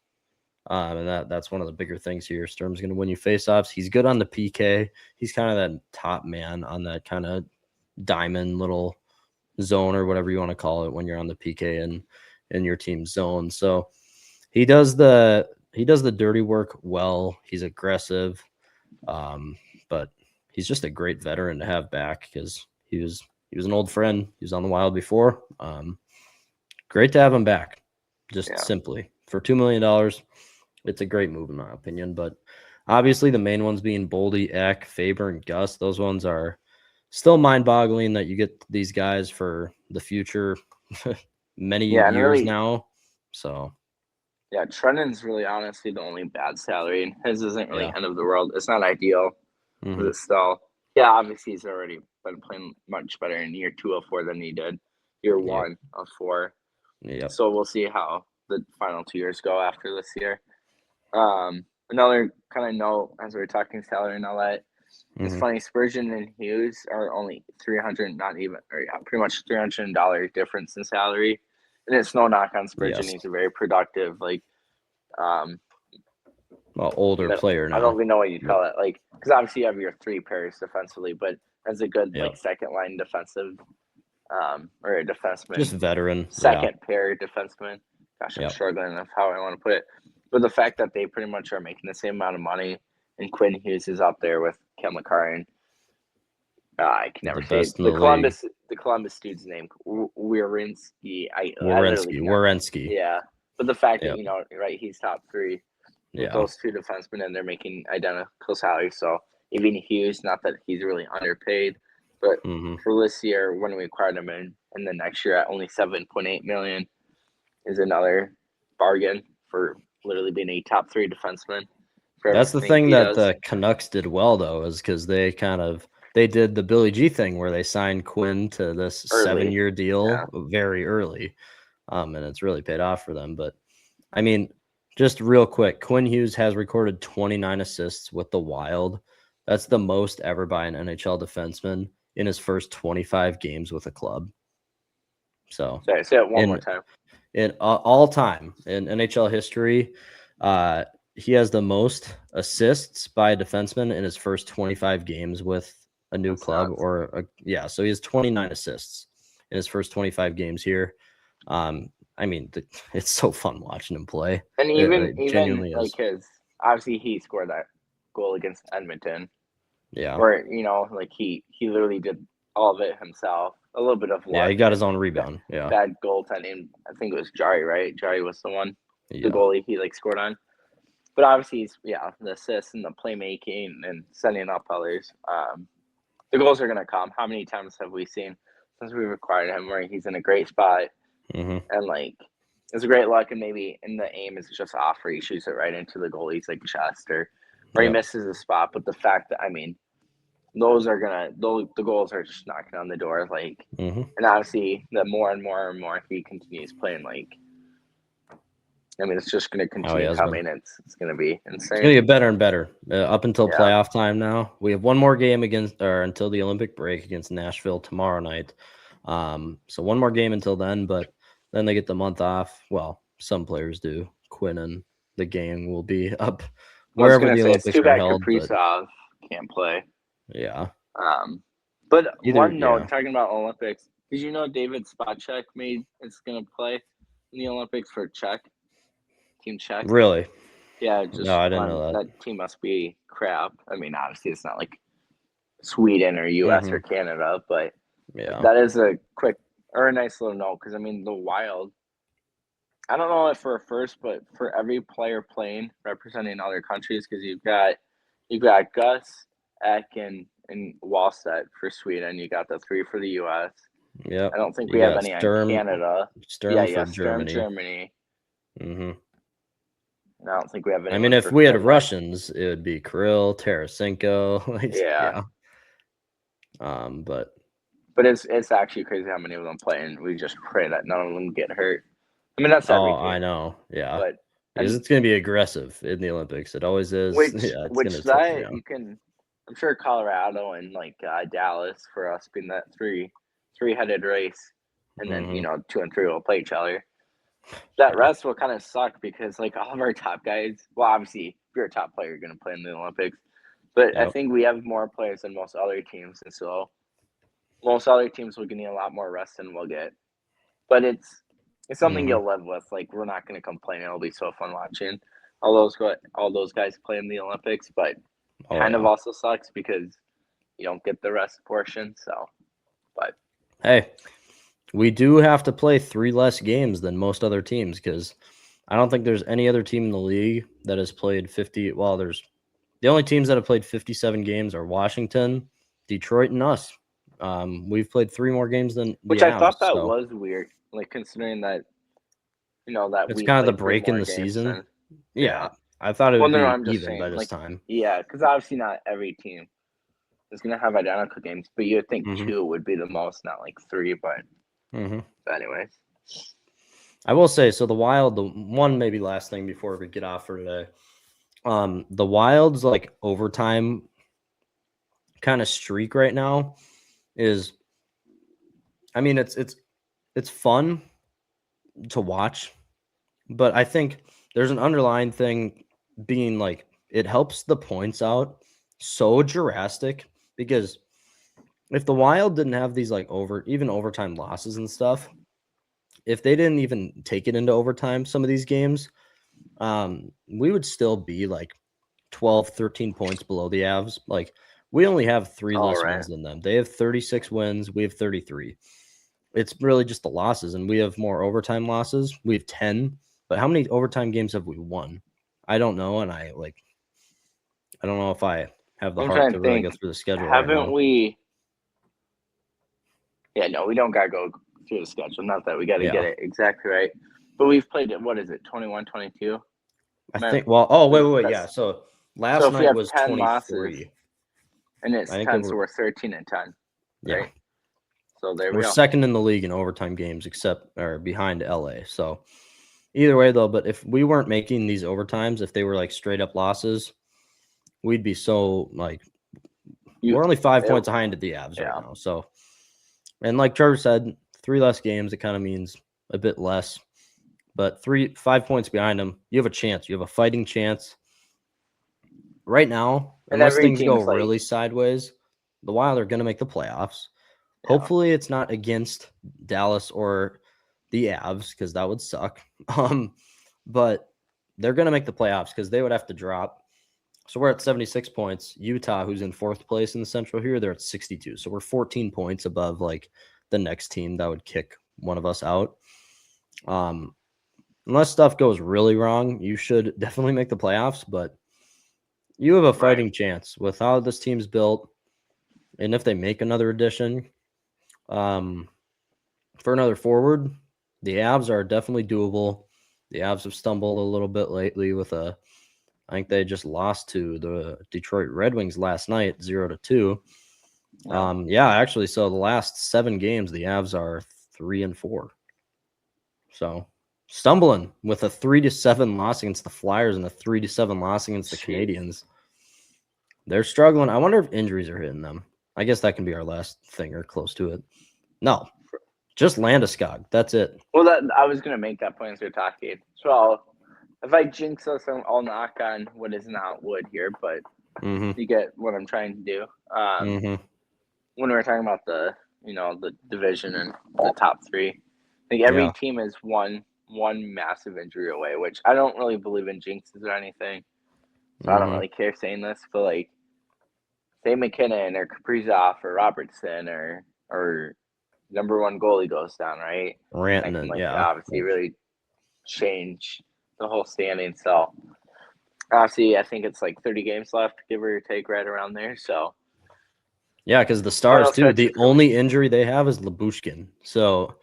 And that's one of the bigger things here. Sturm's going to win you faceoffs. He's good on the PK. He's kind of that top man on that kind of diamond little zone or whatever you want to call it when you're on the PK and in your team's zone. So he does the dirty work well. He's aggressive, but he's just a great veteran to have back because he was an old friend. He was on the Wild before. Great to have him back. Just simply for $2 million, it's a great move in my opinion. But obviously, the main ones being Boldy, Eck, Faber, and Gus. Those ones are still mind-boggling that you get these guys for the future, many years really, now. So yeah, Trenin's really honestly the only bad salary, and his isn't really yeah. end of the world. It's not ideal, but Mhm. it's still, yeah, obviously he's already been playing much better in year 2 of 4 than he did year Yep. 1 of 4. Yep. So we'll see how the final 2 years go after this year. Another kind of note as we're talking salary and all that. It's Mhm. funny, Spurgeon and Hughes are only 300, not even, or yeah, pretty much $300 difference in salary. And it's no knock on Spurgeon. Yes. He's a very productive, Older player I don't now. even know what you Yep. call it. Like, because obviously you have your 3 pairs defensively, but as a good Yep. second line defensive, or a defenseman, Just veteran. second pair defenseman. Gosh, I'm Yep. struggling with how I want to put it. But the fact that they pretty much are making the same amount of money, and Quinn Hughes is up there with Kel McCarron. I can never The say it. best in the league. The Columbus dude's name, Werenski. I literally cannot. Werenski. Yeah, but the fact Yep. that right, he's top 3 with Yeah. those 2 defensemen, and they're making identical salaries. So even Hughes, not that he's really underpaid, but Mhm. for this year when we acquired him and the next year at only $7.8 million is another bargain for literally being a top 3 defenseman. That's the thing that the Canucks did well, though, is because they did the Billy G thing where they signed Quinn to this Early. 7-year deal very early, and it's really paid off for them. But I mean, just real quick, Quinn Hughes has recorded 29 assists with the Wild. That's the most ever by an NHL defenseman in his first 25 games with a club. So say it one more time. In all time in NHL history, he has the most assists by a defenseman in his first 25 games with a new club so he has 29 assists in his first 25 games here. I mean, it's so fun watching him play. And It even genuinely is. like obviously he scored that goal against Edmonton. Yeah. Where, he literally did all of it himself. A little bit of luck. Yeah, he got his own rebound. Yeah. Bad goaltending. I think it was Jari, right? Jari was the one, the goalie he scored on. But obviously he's the assists and the playmaking and setting up others. The goals are gonna come. How many times have we seen since we've acquired him where he's in a great spot and it's a great luck and the aim is just off or he shoots it right into the goalie's chest or he misses a spot. But the fact that those are the goals are just knocking on the door. Like, Mhm. and obviously, the more and more and more he continues playing, like, I mean, it's just going to Oh, he continue has been. coming. It's going to be It's insane. gonna get better and better up until Yeah. playoff time. Now we have one more game until the Olympic break against Nashville tomorrow night. So one more game until then, but then they get the month off. Well, some players do. Quinn and the gang will be up I was wherever going the to say it's Olympics too are bad held. But Kaprizov can't play. yeah, But either one note, talking about Olympics, did you know David Spacek is going to play in the Olympics for Team Czech? really. Yeah, No, just I didn't fun. know that. That team must be crap. I mean, obviously, it's not like Sweden or U.S. or Canada, but Yeah, that is a quick or a nice little note because I mean, the Wild. I don't know if for a first, but for every player playing representing other countries, because you've got Gus, Ek, and Wallstedt for Sweden. You got the three for the U.S. yeah. I don't think You we have got any on Canada. Sturm for Sturm, Germany. Germany. Mm-hmm. And I don't think we have anyone. I mean, if for we had Finland. Russians, it would be Kirill, Tarasenko. Yeah. But it's actually crazy how many of them play, and we just pray that none of them get hurt. I mean, that's every team. I know, yeah, But because it's going to be aggressive in the Olympics. It always is. Yeah, it's going to take you down. You can. I'm sure Colorado and like Dallas for us being that three-headed race, and then 2 and 3 will play each other. That rest will kind of suck because like all of our top guys. Well, obviously, if you're a top player, you're going to play in the Olympics. But I think we have more players than most other teams, and so most other teams will need a lot more rest than we'll get. But it's something you'll live with. Like, we're not going to complain. It'll be so fun watching all those guys play in the Olympics. But kind of also sucks because you don't get the rest portion. So, but hey, we do have to play 3 less games than most other teams because I don't think there's any other team in the league that has played 50. Well, there's the only teams that have played 57 games are Washington, Detroit, and us. We've played 3 more games than which the I thought Avs, that so was weird. Like, considering that that it's we kind of the played 3 break in more the games season. than- Yeah, I thought it would no, be I'm just even saying, by this like, time. yeah, because obviously not every team is going to have identical games, but you would think 2 would be the most, not like 3. But anyways, I will say, so the Wild, the one maybe last thing before we get off for today, the Wild's like overtime kind of streak right now is, I mean, it's fun to watch, but I think there's an underlying thing being like it helps the points out so drastic because if the Wild didn't have these like even overtime losses and stuff, if they didn't even take it into overtime, some of these games, we would still be like 12, 13 points below the Avs. Like, we only have 3 less wins than them. They have 36 wins. We have 33. It's really just the losses, and we have more overtime losses. We have 10. But how many overtime games have we won? I don't know, and I don't know if I have the heart to really go through the schedule right now. Haven't we? Yeah, no, we don't got to go through the schedule. Not that we got to get it exactly right. But we've played it, what is it, 21, 22? I think, well, wait. Yeah, so last night was 23. Losses, and it stands so we're 13 and 10. Right? Yeah. So there we We're go. second in the league in overtime games, behind LA. So either way, though, but if we weren't making these overtimes, if they were like straight up losses, we'd be so like we're only 5 points behind at the Avs right now. So, and like Trevor said, 3 less games, it kind of means a bit less. But 5 points behind them, you have a chance. You have a fighting chance. Right now, unless things go really sideways, the Wild are going to make the playoffs. Yeah. Hopefully, it's not against Dallas or the Avs because that would suck. But they're going to make the playoffs because they would have to drop. So we're at 76 points. Utah, who's in 4th place in the Central here, they're at 62. So we're 14 points above like the next team that would kick one of us out. Unless stuff goes really wrong, you should definitely make the playoffs, but you have a fighting chance with how this team's built. And if they make another addition for another forward, the Avs are definitely doable. The Avs have stumbled a little bit lately I think they just lost to the Detroit Red Wings last night, 0-2. No. Yeah, actually, so the last 7 games, the Avs are 3-4. So stumbling with a 3-7 loss against the Flyers and a 3-7 loss against the Jeez. Canadiens. They're struggling. I wonder if injuries are hitting them. I guess that can be our last thing or close to it. No, just Landeskog. That's it. Well, I was gonna make that point as we are talking. So if I jinx us, I'll knock on what is not wood here, but Mm-hmm. you get what I'm trying to do. Mm-hmm. When we were talking about the division and the top 3, I think every Yeah. team is one massive injury away, which I don't really believe in jinxes or anything. So I don't Mm-hmm. really care saying this, but like say McKinnon or Kaprizov or Robertson or number 1 goalie goes down, right? That can Rantanen, like yeah. obviously really change the whole standing. So obviously I think it's like 30 games left, give or take, right around there. So Yeah, because the final Stars too, stretch the of only injury they have is Labushkin. So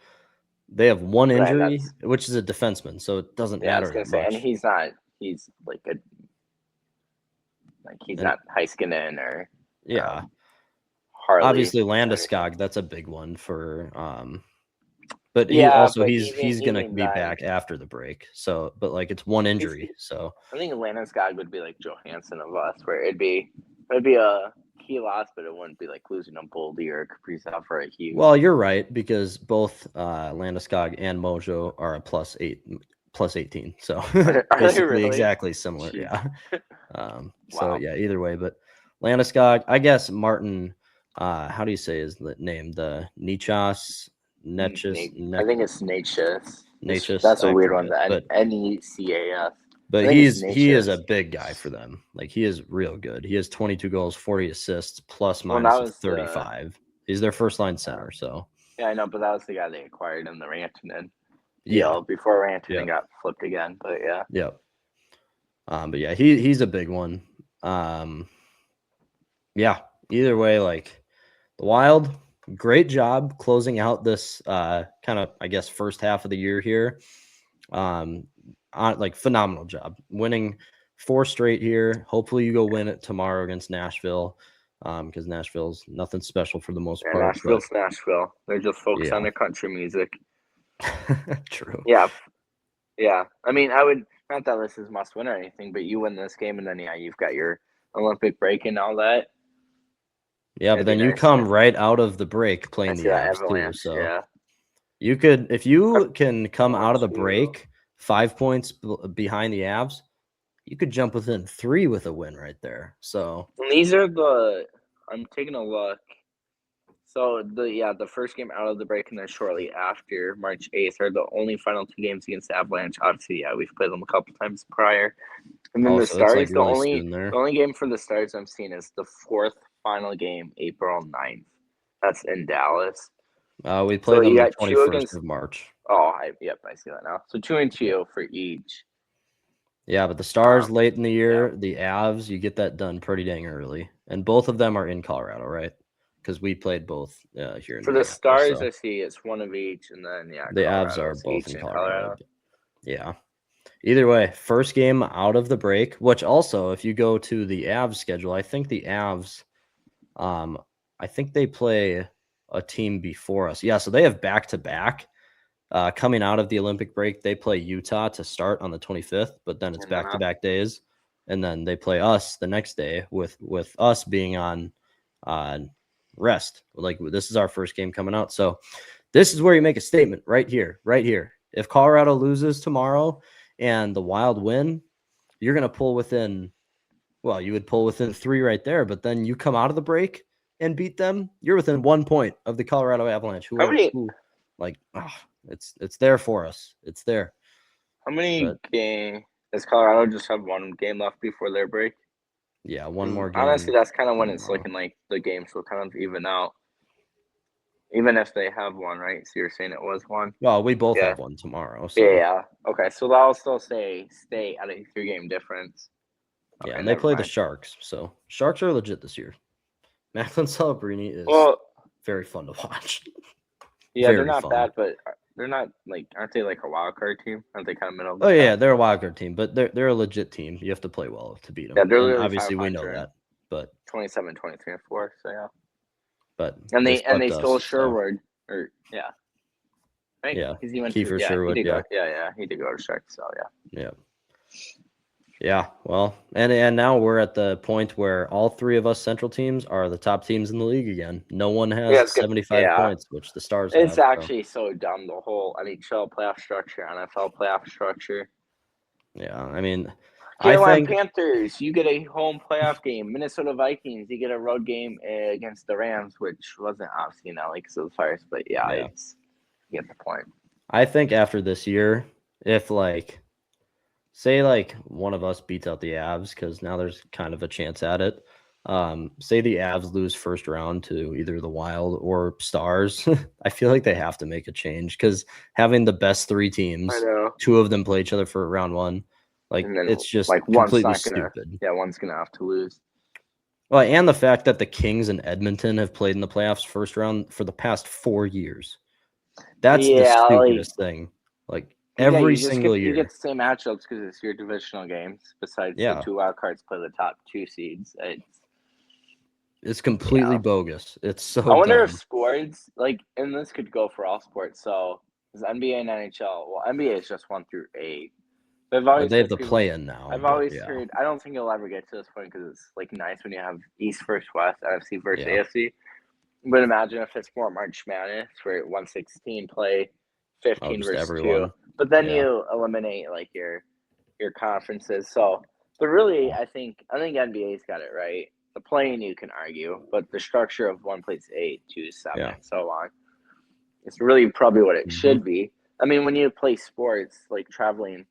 they have one right, injury, that's which is a defenseman, so it doesn't yeah, I was matter gonna that say, and much. he's And not Heiskanen or yeah, Harley obviously or anything. Landeskog, that's a big one for but Yeah, but he's gonna even be then, back after the break. So but like it's one he's injury. So I think Landeskog would be like Johansson of us, where it'd be a key loss, but it wouldn't be like losing a Boldy or a Kaprizov or a Hughes. well, you're right, because both Landeskog and Mojo are a plus 18. So Are they basically really? exactly similar. Jeez. Yeah. So Wow. yeah, either way, but Landeskog, I guess Martin, how do you say his name? The Nichas, I think it's Natchez. Natchez, That's a I weird one. forget, The but Necas. I but think it's he is a Natchez. big guy for them. Like he is real good. He has 22 goals, 40 assists, plus Well, that minus of was the 35. He's their first line uh, center. So yeah, I know, but that was the guy they acquired in the Rantanen yeah, deal before Rantanen yep, got flipped again. But yeah, yep. But yeah, he's a big one. Yeah. Either way, like the Wild, great job closing out this kind of, I guess, first half of the year here. Like phenomenal job winning 4 straight here. Hopefully you go win it tomorrow against Nashville, because Nashville's nothing special for the most yeah, part. But Nashville. They're just focused on yeah, their country music. true. Yeah, yeah. I mean, I would not that this is must win or anything, but you win this game, and then yeah, you've got your Olympic break and all that. Yeah, but It'd be then you nice. come right out of the break I playing see the that Avs too. Avalanche. So Yeah, you could, if you can come out of the 1-2. break 5 points behind the Avs, you could jump within 3 with a win right there. So And these are the. I'm taking a look. So the first game out of the break and then shortly after March 8th are the only final 2 games against the Avalanche. Obviously, yeah, we've played them a couple times prior. And then the also it's like Stars, really soon there. the only game for the Stars I'm seeing is the 4th final game, April 9th. That's in Dallas. We play So them you the got 2 21st against. of March. Oh, I see that now. So 2 and 2 for each. Yeah, but the Stars Um, late in the yeah. year, the Avs, you get that done pretty dang early. And both of them are in Colorado, right? Because we played both here in For the Minneapolis. Stars, So I see it's one of each, and then yeah, the Avs are Colorado's both each in in Colorado. Colorado. Yeah. Either way, first game out of the break, which also, if you go to the Avs schedule, I think the Avs, I think they play a team before us. Yeah, so they have back-to-back. Coming out of the Olympic break, they play Utah to start on the 25th, but then it's And then back-to-back days, and then they play us the next day with us being on rest. Like this is our first game coming out, so this is where you make a statement right here, right here. If Colorado loses tomorrow and the Wild win, you're gonna pull within. Well, you would pull within 3 right there, but then you come out of the break and beat them, you're within 1 point of the Colorado Avalanche, how many it's there for us. It's there. How many But game does Colorado just have one game left before their break? yeah, one 'Cause more honestly, game that's kind of when it's tomorrow. looking like the games will kind of even out, even if they have one, right? So you're saying it was one? Well, we both Yeah. have one tomorrow, Yeah. so Yeah. Okay, so that'll still say stay at a 3-game difference. yeah, Okay, and they never play the mind. Sharks. So Sharks are legit this year. Macklin Celebrini is Well, very fun to watch. yeah, they're Very not fun. bad, but they're not like aren't they like a wild card team? Aren't they kind of middle of the Oh yeah, pack? they're a wild card team, but they're a legit team. You have to play well to beat Yeah, them, they're and literally obviously we know 500, that. But 27, 23, and 4. So yeah. but And they swept stole us, so, Sherwood, or right? yeah, Because he went Kiefer to Sherwood, he did yeah. go he did go to Shark. So Yeah. Yeah, well, and now we're at the point where all three of us Central teams are the top teams in the league again. No one has it's good. 75 points, which the Stars It's have. So, actually so dumb, the whole NHL playoff structure, NFL playoff structure. yeah, I mean, I Carolina think Panthers, you get a home playoff game. Minnesota Vikings, you get a road game against the Rams, which wasn't obviously in LA because of the fires, but Yeah. it's you get the point. I think after this year, if say one of us beats out the Avs, because now there's kind of a chance at it. Say the Avs lose first round to either the Wild or Stars, I feel like they have to make a change because having the best three teams, I know. two of them play each other for round one, And then, it's just one's completely not gonna, stupid. Yeah, one's gonna have to lose. Well, and the fact that the Kings and Edmonton have played in the playoffs first round for the past 4 years. That's the stupidest thing. Every single year. You get the same matchups because it's your divisional games. Besides the 2 wild cards play the top 2 seeds. It's completely bogus. It's so I wonder dumb. if sports, and this could go for all sports. So, is NBA and NHL, well, NBA is just 1 through 8. They have the play-in now. I've always heard, I don't think it'll ever get to this point because it's nice when you have East versus West, NFC versus AFC. But imagine if it's more March Madness where 1/16 play 15 versus everyone. 2. But then you eliminate your conferences. So, but really, I think NBA's got it right. The play-in you can argue, but the structure of 1 plays 8, 2, 7, and so on, it's really probably what it should be. I mean, when you play sports like traveling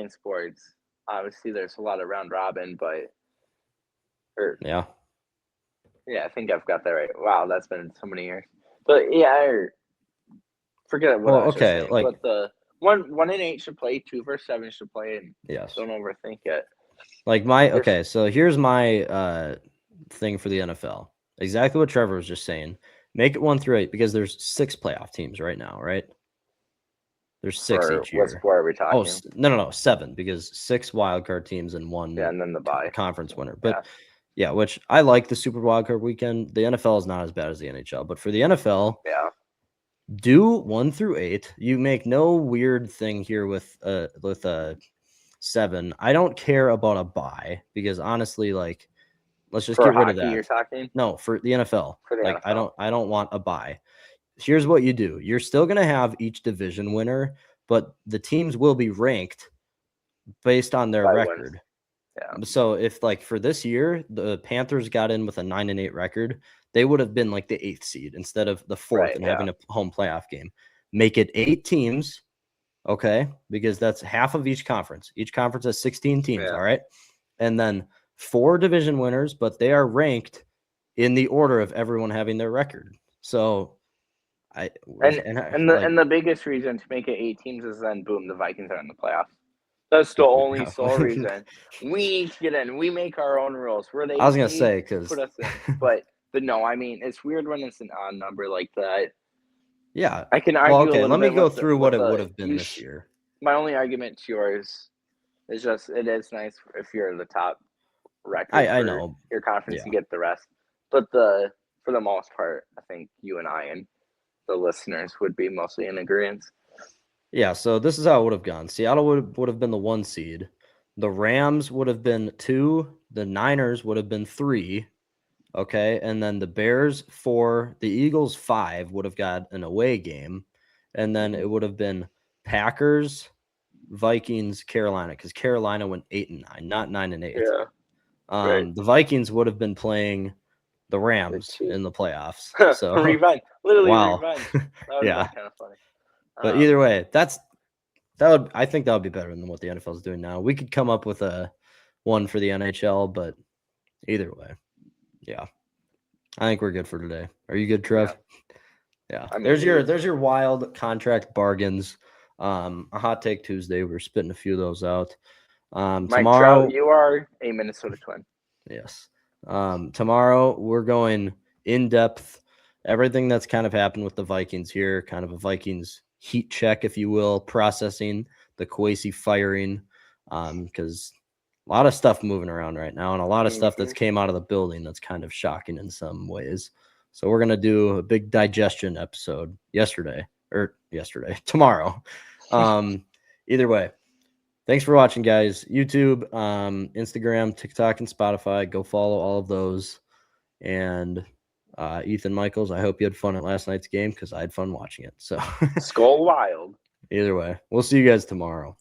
sports, obviously there's a lot of round robin, but I think I've got that right. Wow, that's been so many years. But forget what I was just saying. But the 1 in 8 should play, 2 versus 7 should play, and don't overthink it. So here's my thing for the NFL. Exactly what Trevor was just saying. Make it 1 through 8 because there's 6 playoff teams right now, right? There's 6 each year. What sport are we talking? Oh, no, 7 because 6 wildcard teams and 1 and then the bye conference winner. But which I like the Super Wildcard weekend. The NFL is not as bad as the NHL, but for the NFL, do 1 through 8. You make no weird thing here with 7. I don't care about a bye because honestly, let's just get rid of that. You're talking? No, for the NFL. For the NFL. I don't want a bye. Here's what you do. You're still going to have each division winner, but the teams will be ranked based on their record. Wins. Yeah. So if for this year, the Panthers got in with a 9-8 record, they would have been the 8th seed instead of the 4th and having a home playoff game. Make it 8 teams. Okay, because that's half of each conference. Each conference has 16 teams, all right? And then 4 division winners, but they are ranked in the order of everyone having their record. So the biggest reason to make it 8 teams is then boom, the Vikings are in the playoffs. That's the only sole reason. We need to get in. We make our own rules. I was gonna say because put us in, but no, I mean it's weird when it's an odd number like that. Yeah, I can argue. Okay, let me go through what it would have been this year. My only argument to yours is just it is nice if you're the top record. I know your conference, you get the rest, but for the most part, I think you and I and the listeners would be mostly in agreement. Yeah, so this is how it would have gone. Seattle would have been the 1 seed. The Rams would have been 2. The Niners would have been 3. Okay, and then the Bears 4. The Eagles 5 would have got an away game. And then it would have been Packers, Vikings, Carolina, because Carolina went 8-9, not 9-8. Yeah. The Vikings would have been playing the Rams in the playoffs. So revenge. Literally wow. Revenge. That would have been kind of funny. But either way, I think that would be better than what the NFL is doing now. We could come up with a one for the NHL, but either way, I think we're good for today. Are you good, Trev? Yeah. I mean, there's your wild contract bargains. A hot take Tuesday. We're spitting a few of those out. Tomorrow, Trout, you are a Minnesota Twin. Yes. Tomorrow we're going in depth. Everything that's kind of happened with the Vikings here, kind of a Vikings heat check, if you will, processing the Kwesi firing, because a lot of stuff moving around right now and a lot of stuff that's came out of the building that's kind of shocking in some ways. So we're gonna do a big digestion episode tomorrow. Either way, thanks for watching, guys. YouTube, Instagram, TikTok, and Spotify. Go follow all of those. And Ethan Michaels, I hope you had fun at last night's game because I had fun watching it. So Skull Wild. Either way, we'll see you guys tomorrow.